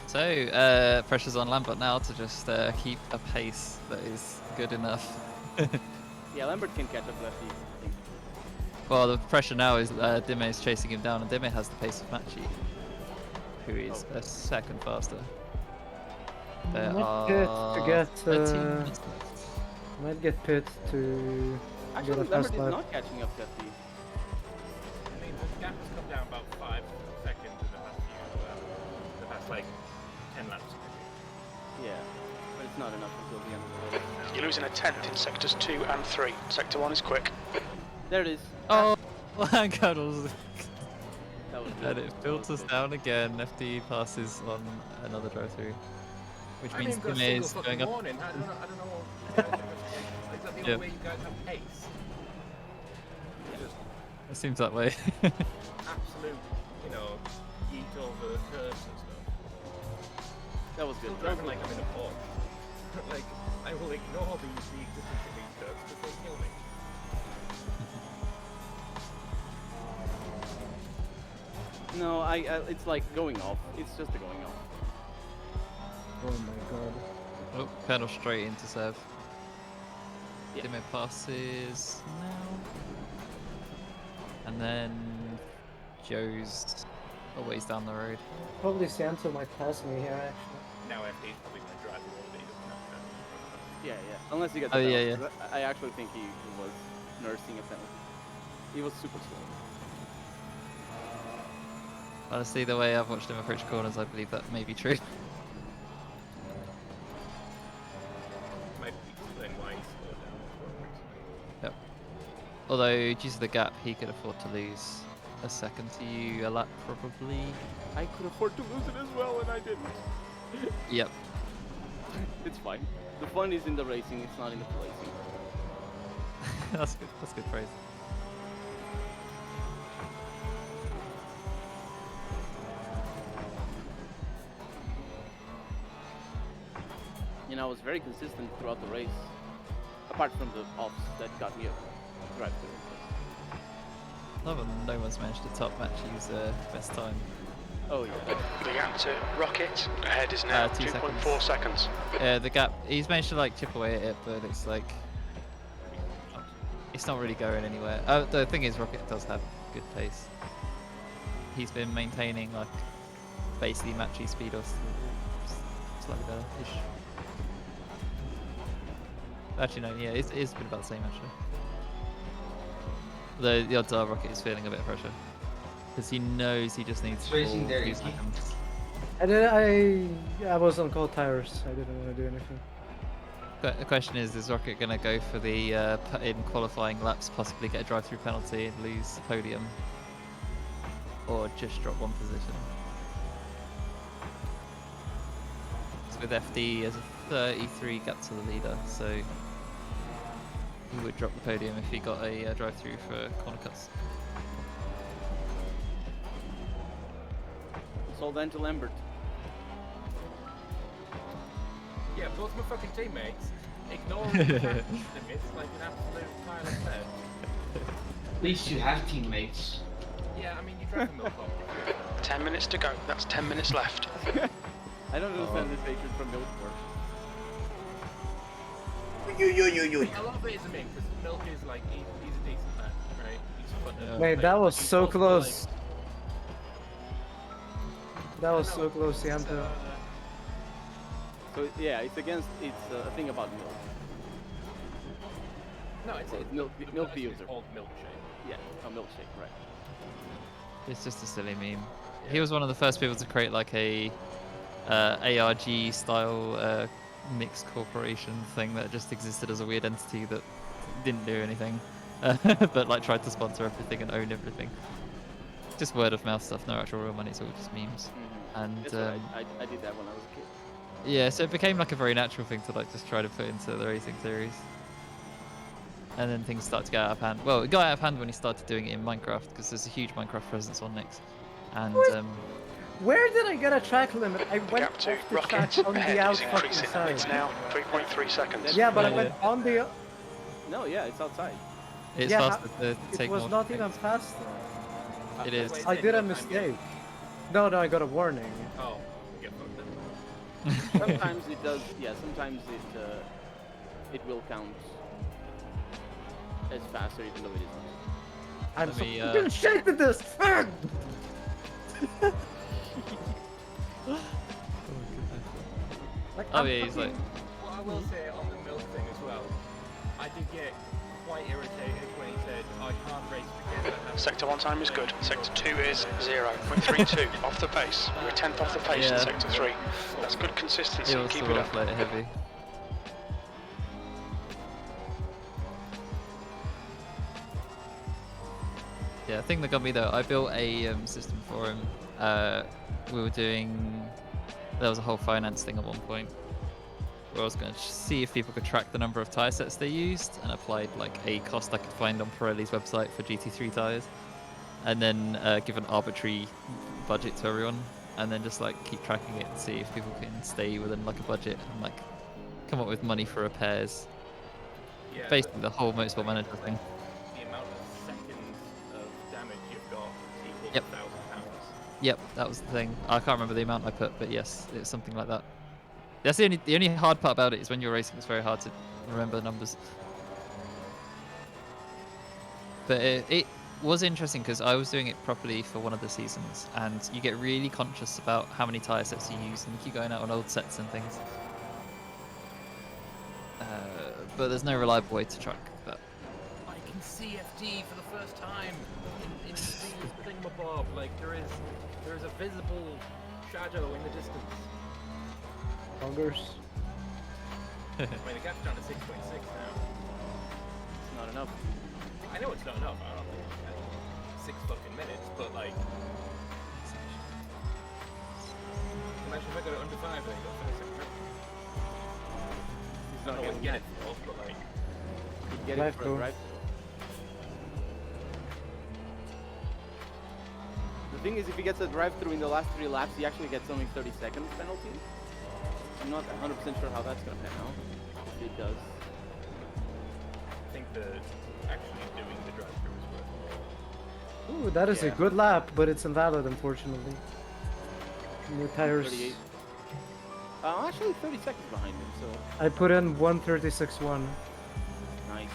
So, pressure's on Lambert now to just keep a pace that is good enough. Yeah, Lambert can catch up to FD, I think. Well, the pressure now is Dimme is chasing him down, and Dimme has the pace of Matchy, who is a second faster. There Might get are to get. 13 minutes left. Might get pit to Actually, get a Lambert fast is lap. not catching up to FD. I mean, the gap has come down about 5 seconds in the past like 10 laps. Maybe. Yeah, but it's not enough until the end of the race. You're losing a tenth in sectors 2 and 3. Sector 1 is quick. There it is. Oh, Cuddles. That was And good. it filters down again. FD passes on another drive-through, which I means haven't got a Dimme single is fucking going up. warning. I don't know. Is that the only Yeah. way you guys have pace? Just It seems that way. absolute, yeet over curves and stuff. That was good. Still driving like I'm in a Porsche. Like, I will ignore the existence of these curves because they kill me. No, it's like going off. It's just a going off. Oh my god. Oh, pedal straight into Sev. Yeah. Dimme passes now. And then Joe's a ways down the road. Probably Santo might pass me here actually. Now FD's probably going to drive the road, but he doesn't have to. Yeah. Unless he gets Oh, a yeah, penalty. yeah. I actually think he was nursing a penalty. He was super slow. Honestly, the way I've watched him approach corners, I believe that may be true. Might explain why he slowed down. Yep. Although, due to the gap, he could afford to lose a second to you a lap, probably. I could afford to lose it as well, and I didn't. Yep. It's fine. The fun is in the racing, it's not in the placing. That's good. That's good praise. You know, I was very consistent throughout the race, apart from the offs that got me a drive through. Love when no one's managed to top Matchy's best time. Oh yeah. The gap to Rocket ahead is now 2 2.4 seconds. The gap, he's managed to like chip away at it, but it's like, it's not really going anywhere. The thing is, Rocket does have good pace. He's been maintaining like basically Matchy speed or slightly better-ish. Actually, no, yeah, it's been about the same actually. The odds are Rocket is feeling a bit of pressure because he knows he just needs It's racing full there, 2 Iggy. seconds. I was on cold tires. I didn't want to do anything. But the question is Rocket going to go for the in qualifying laps, possibly get a drive-through penalty and lose the podium, or just drop 1 position? So with FD, there's a 33 gap to the leader, so he would drop the podium if he got a drive-through for corner cuts. So then to Lambert. Yeah, both my fucking teammates ignoring the limits like an absolute pile of lead. At least you have teammates. Yeah, I mean, you drive a milk pop. 10 minutes to go. That's 10 minutes left. I don't understand this hatred from Milkport. A lot of it is a meme, because Milk is like, he's a decent man, right? He's fun to Wait, play that with. was He's so also, close. like, That was I so know, close, it's, Yamto. So yeah, it's against. It's a thing about milk. No, it's milk version is user. called milkshake. Yeah, a milkshake, right? It's just a silly meme. He was one of the first people to create like a ARG style mixed corporation thing that just existed as a weird entity that didn't do anything, but like tried to sponsor everything and own everything. Just word of mouth stuff, no actual real money, it's all just memes. And That's what I did that when I was a kid. yeah, so it became like a very natural thing to like just try to put into the racing series. And then things start to get out of hand. Well, it got out of hand when he started doing it in Minecraft because there's a huge Minecraft presence on Nix. And Where did I get a track limit? I went Gap off to the track Rocket. on the Ahead out is fucking increasing. side. It's now 3.3 seconds. Yeah, but I Yeah, went on the. No, yeah, it's outside. it's Yeah, faster to It take was more not things. even past. It is. Wait, I say did no a time mistake. No, I got a warning. Oh, you get fucked then. Sometimes it does. Yeah, sometimes it will count as faster even though it isn't. I'm Let so me, fucking shit at this. Fuck! Like, Oh I'm yeah, he's like, fucking- What I will say on the milk thing as well, I did get quite irritated when he said, I can't race together. Sector 1 time is good. Sector 2 is 0.32 off the pace. You're a tenth off the pace in Yeah. Sector 3. That's good consistency. he was Keep the it roll up. float heavy. Yeah, the thing that got me though, I built a system for him. We were doing, there was a whole finance thing at one point where I was going to see if people could track the number of tyre sets they used and applied like a cost I could find on Pirelli's website for GT3 tyres, and then give an arbitrary budget to everyone, and then just like keep tracking it and see if people can stay within like a budget and like come up with money for repairs. Yeah, Basically the whole Motorsport Manager thing. the amount of seconds of damage you've got equals Yep. £1,000. Yep, that was the thing. I can't remember the amount I put, but yes, it's something like that. That's the only hard part about it is when you're racing, it's very hard to remember numbers. But it was interesting because I was doing it properly for one of the seasons, and you get really conscious about how many tyre sets you use, and you keep going out on old sets and things. But there's no reliable way to track that. I can see FD for the first time in this thingamabob. Like there is a visible shadow in the distance. Hungers. I mean the gap's down to 6.6 now. It's not enough. I know it's not enough. I don't think 6 fucking minutes, but like. Imagine if I got it under 5 then you got 5 seconds. He's I not don't getting get it. it, but like. He'd get Drive it for through. a drive. The thing is, if he gets a drive-through in the last 3 laps, he actually gets only 30 seconds penalty. I'm not 100% sure how that's gonna pan out. If it does. I think the actually doing the drive-through is worth it. Ooh, that is a Yeah. good lap, but it's invalid, unfortunately. New tires. 38. Actually 30 seconds behind him, so I put in 136.1. nice.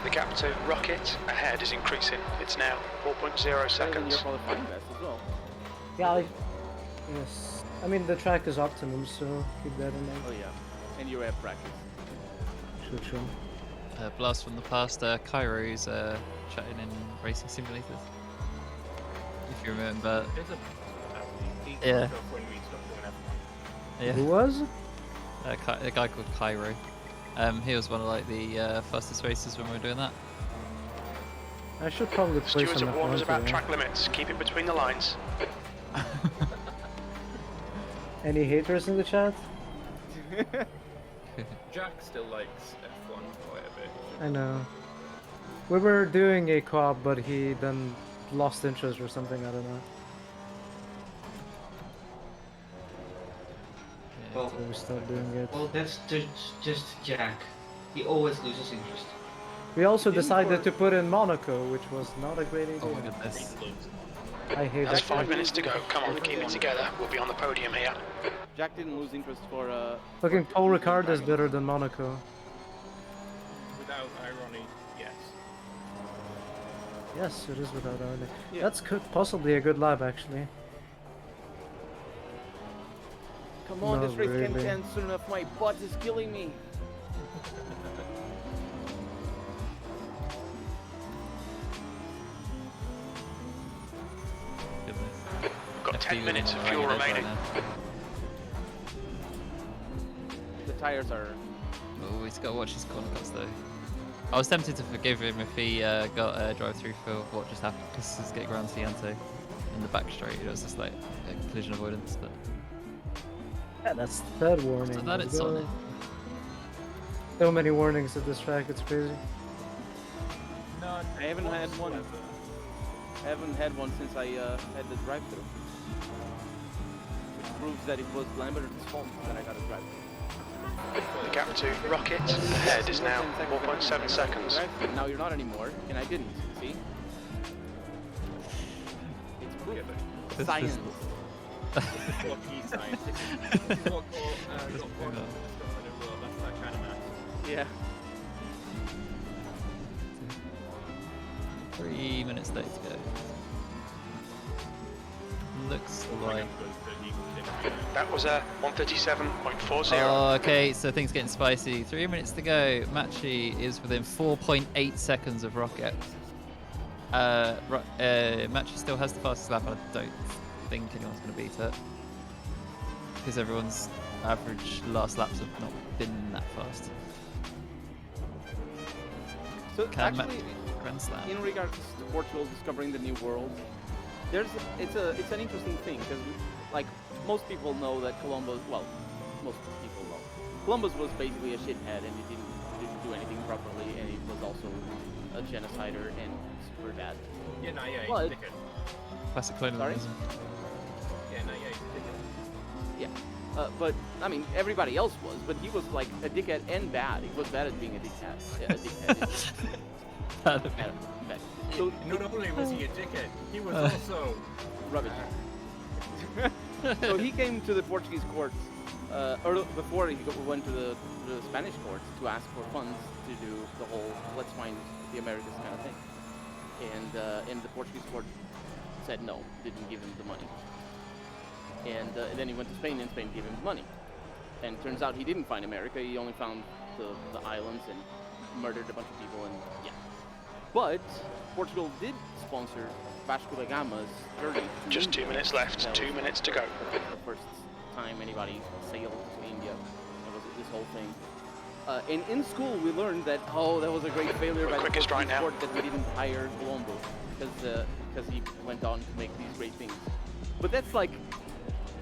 The gap to Rocket ahead is increasing. It's now 4.0 Better than your seconds. qualifying best as well. Yeah, yes. I mean, the track is optimum, so keep that in mind. Oh yeah. and you're at practice. True. Blast from the past. Cairo's chatting in racing simulators. If you remember. There's a Yeah. when we stopped doing F1. Yeah. Who was? A guy called Cairo. He was one of like the fastest racers when we were doing that. I should probably play Stewards some have warned us F1 about today. track limits. Keep it between the lines. Any haters in the chat? Jack still likes F1 quite a bit. I know. We were doing a co-op, but he then lost interest or something, I don't know. Well, So we stopped doing it. well, that's just Jack. He always loses interest. We also Didn't decided work. to put in Monaco, which was not a great idea. Oh my goodness. I hate There's that. 5 minutes to go. Come on, keep it together. We'll be on the podium here. Jack didn't lose interest for Fucking Paul Ricard is better than Monaco. Without irony, yes. Yes, it is without irony. Yeah. That's possibly a good lab, actually. Come on, Not this race can't really. end soon enough. My butt is killing me. Goodness. Got FD 10 minutes of running fuel around your head remaining. right The tires are. now. Oh, he's got to watch his corner cuts though. I was tempted to forgive him if he got a drive-through for what just happened because he's getting around Cianto in the back straight. It was just like a collision avoidance, but Yeah, that's the third warning. after that Let's it's go. on it. So many warnings at this track, it's crazy. None I haven't had one. whatsoever. I haven't had one since I had the drive-through. Which proves that it was Lambert's fault that I got a drive-through. The gap to Rocket ahead is now 4.7 seconds. Drive-through. Now you're not anymore, and I didn't. See? It's proof. Yeah, but Science. this is what he's science. This is what got one in a row. That's that kind of math. Yeah. 3 minutes 30 to go. Looks like. That was a 137.40. Oh, okay, so things getting spicy. 3 minutes to go. Matchy is within 4.8 seconds of Rocket. Matchy still has the fastest lap. I don't think anyone's going to beat it because everyone's average last laps have not been that fast. So Can actually, Grand Slam. in regards to Portugal discovering the new world, it's an interesting thing because like most people know that Columbus, well, most people know Columbus was basically a shithead and he didn't do anything properly, and he was also a genocider and super bad. Yeah, no, yeah, he's Well, a dickhead. Classic colonialism. Yeah, no, yeah, he's a dickhead. Yeah, but I mean everybody else was, but he was like a dickhead and bad. He was bad at being a dickhead. Yeah, a dickhead. Bad. So Not only was he a dickhead, he was also rubbish. So he came to the Portuguese courts, or before he went to the Spanish courts to ask for funds to do the whole "let's find the Americas" kind of thing, and the Portuguese court said no, didn't give him the money, and then he went to Spain, and Spain gave him the money, and turns out he didn't find America, he only found the islands and murdered a bunch of people, and yeah. But Portugal did sponsor Vasco da Gama's journey to Just India. 2 minutes left, That 2 was minutes to go. The first time anybody sailed to India. That was this whole thing. And in school we learned that, oh, that was a great failure We're by the quickest right Portuguese now. court that we didn't hire Colombo because he went on to make these great things. But that's like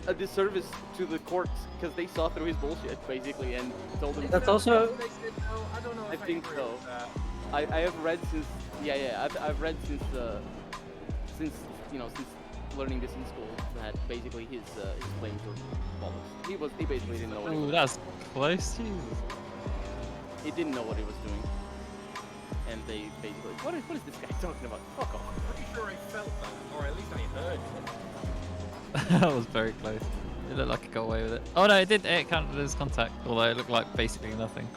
a disservice to the courts because they saw through his bullshit basically and told him. That's also I don't know I if think agree so. with that. I have read since I've read since since learning this in school that basically his claims were bollocks. He basically didn't know what he Oh, was. that's close. Jesus. He didn't know what he was doing, and they basically what is this guy talking about? Fuck off. I'm pretty sure I felt that, or at least I heard it. That was very close. It looked like it got away with it. Oh no, it did. It counted as contact, although it looked like basically nothing.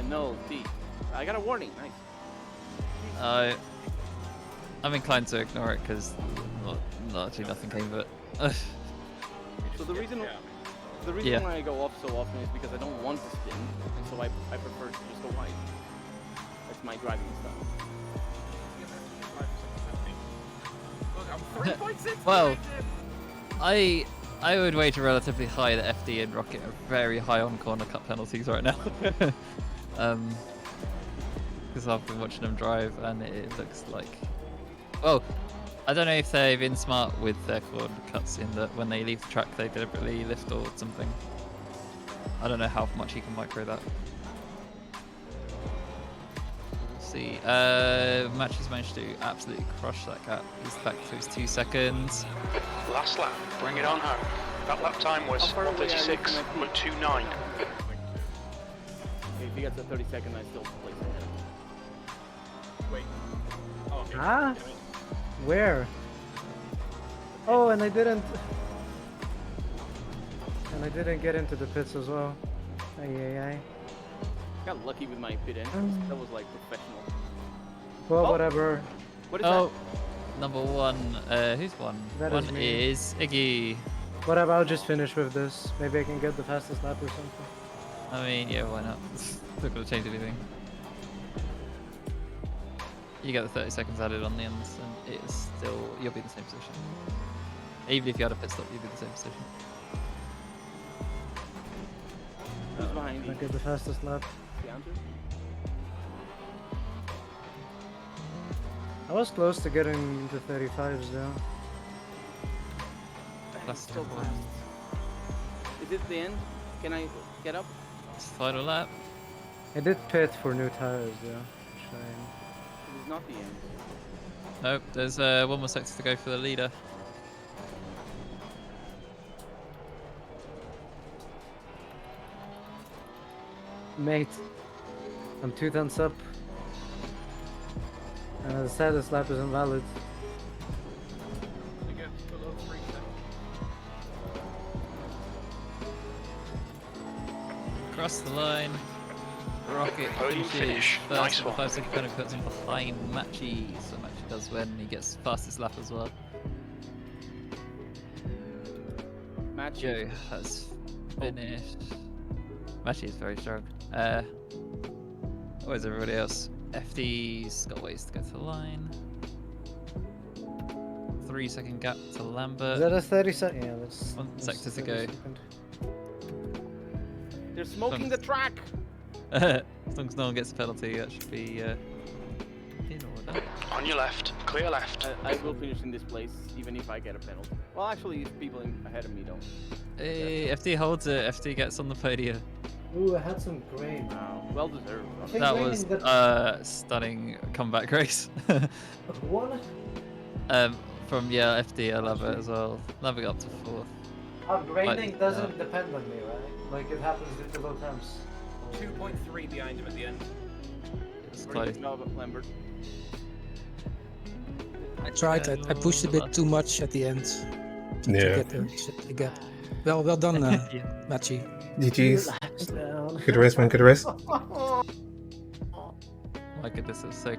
No, T. I got a warning. Nice. I'm inclined to ignore it because not actually nothing came of it. So the reason Yeah. The reason Yeah. why I go off so often is because I don't want to spin, and so I prefer to just go wide. That's my driving style. Look, I'm 3.6. Well, behind him. I would wager relatively high that FD and Rocket are very high on corner cut penalties right now. Because I've been watching them drive and it looks like, well, I don't know if they've been smart with their corner cuts in that when they leave the track they deliberately lift or something. I don't know how much he can micro that. We'll see. Matches managed to absolutely crush that gap. He's back to his 2 seconds. Last lap, bring it on home. That lap time was How far away are you from my peak? 136.29. Okay, if he gets a 30-second, I still place him. Wait. Oh, okay. Ah? Damn it. Where? Oh, and I didn't get into the pits as well. Ay. Got lucky with my pit entrance. That was like professional. Well, Oh. whatever. What is Oh, number one. Who's one? That One is me. is Iggy. Whatever, I'll just finish with this. Maybe I can get the fastest lap or something. I mean, yeah, why not? It's not going to change anything. You get the 30 seconds added on the ends, and it's still, you'll be in the same position. Even if you had a pit stop, you'd be in the same position. Who's behind Can I you? get the fastest lap? Deandre? I was close to getting into 35s though. That's so number fast. Is it the end? Can I get up? It's final lap. I did pit for new tires though. Shame. It is not the end. Nope, there's one more sector to go for the leader. Mate, I'm 2 tenths up. And the saddest lap is invalid. I get below 3 seconds. Cross the line. Rocket Podium finishes finish. first Nice with the one. 5 second penalty, puts him behind Matchy. So Matchy does win, he gets fastest lap as well. Match. Joe has finished. Matchy is very strong. Where's everybody else? FD's got ways to go to the line. 3 second gap to Is Lambert. that a 30 second? Yeah, that's. One that's sector to 30 go. second. They're smoking the track. As long as no one gets a penalty, that should be in order. On your left, clear left. I will finish in this place, even if I get a penalty. Well, actually, if people ahead of me don't. Hey, FD holds it. FD gets on the podium. Ooh, I had some grain. Well deserved. I think That graining was that- stunning comeback race. What? From FD, I love it as well. Love it up to 4th. Graining But, doesn't depend on me, right? Like it happens due to low temps. 2.3 behind him at the end. It's Very close. good job, Lambert. I tried. I pushed a bit too much at the end to get the gap. Well done, Matchy. GG's. Relax down. Good race, man. Good race. My goodness, it's so